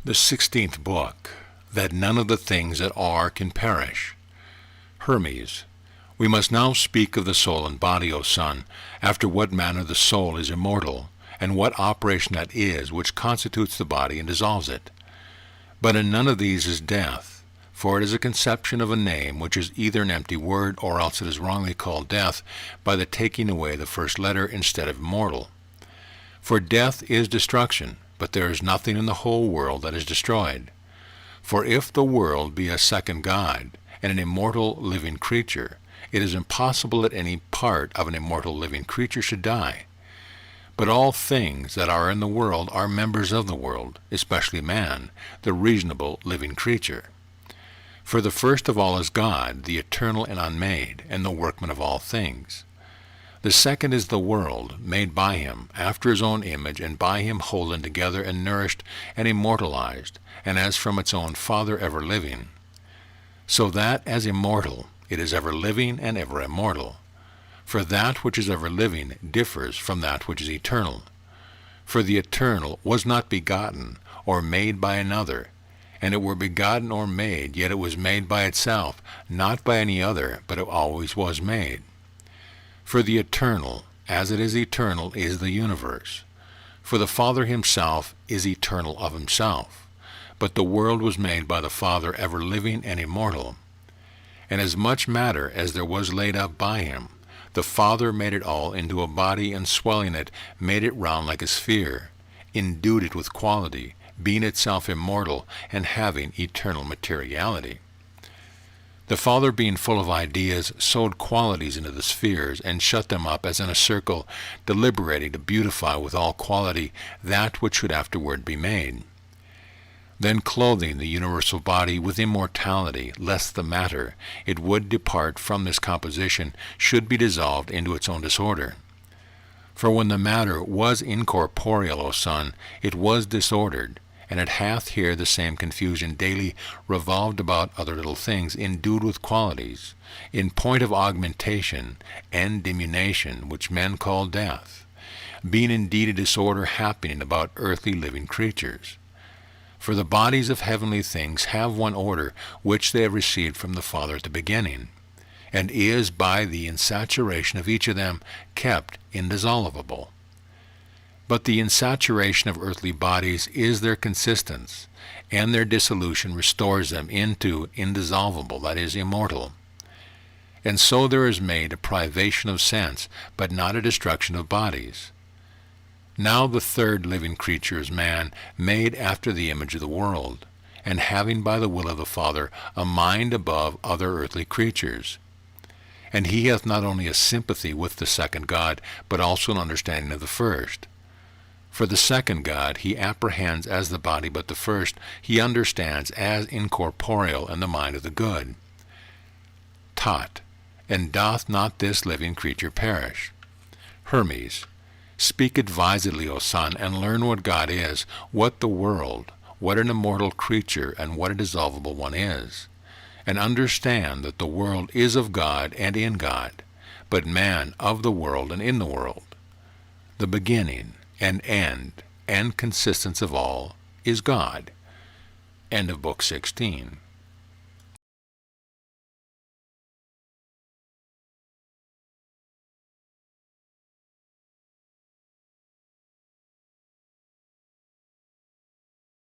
The 16th book, that none of the things that are can perish. Hermes. We must now speak of the soul and body, O son, after what manner the soul is immortal, and what operation that is which constitutes the body and dissolves it. But in none of these is death, for it is a conception of a name which is either an empty word, or else it is wrongly called death by the taking away the first letter instead of immortal. For death is destruction, but there is nothing in the whole world that is destroyed. For if the world be a second God, and an immortal living creature, it is impossible that any part of an immortal living creature should die. But all things that are in the world are members of the world, especially man, the reasonable living creature. For the first of all is God, the eternal and unmade, and the workman of all things. The second is the world, made by him, after his own image, and by him holden together and nourished and immortalized, and as from its own Father ever living. So that as immortal, it is ever living and ever immortal. For that which is ever living differs from that which is eternal. For the eternal was not begotten or made by another, and it were begotten or made, yet it was made by itself, not by any other, but it always was made. For the eternal, as it is eternal, is the universe. For the Father himself is eternal of himself, but the world was made by the Father ever living and immortal. And as much matter as there was laid up by him, the Father made it all into a body, and swelling it, made it round like a sphere, endued it with quality, being itself immortal, and having eternal materiality. The Father, being full of ideas, sewed qualities into the spheres, and shut them up as in a circle, deliberating to beautify with all quality that which should afterward be made. Then clothing the universal body with immortality, lest the matter, it would depart from this composition, should be dissolved into its own disorder. For when the matter was incorporeal, O son, it was disordered, and it hath here the same confusion daily revolved about other little things, endued with qualities, in point of augmentation and diminution, which men call death, being indeed a disorder happening about earthly living creatures. For the bodies of heavenly things have one order, which they have received from the Father at the beginning, and is by the insaturation of each of them kept indissoluble. But the insaturation of earthly bodies is their consistence, and their dissolution restores them into indissoluble, that is, immortal. And so there is made a privation of sense, but not a destruction of bodies. Now the third living creature is man, made after the image of the world, and having by the will of the Father a mind above other earthly creatures. And he hath not only a sympathy with the second God, but also an understanding of the first. For the second God he apprehends as the body, but the first he understands as incorporeal and the mind of the good. Taught, and doth not this living creature perish? Hermes. Speak advisedly, O son, and learn what God is, what the world, what an immortal creature, and what a dissolvable one is. And understand that the world is of God and in God, but man of the world and in the world. The beginning and end and consistence of all is God. End of Book 16.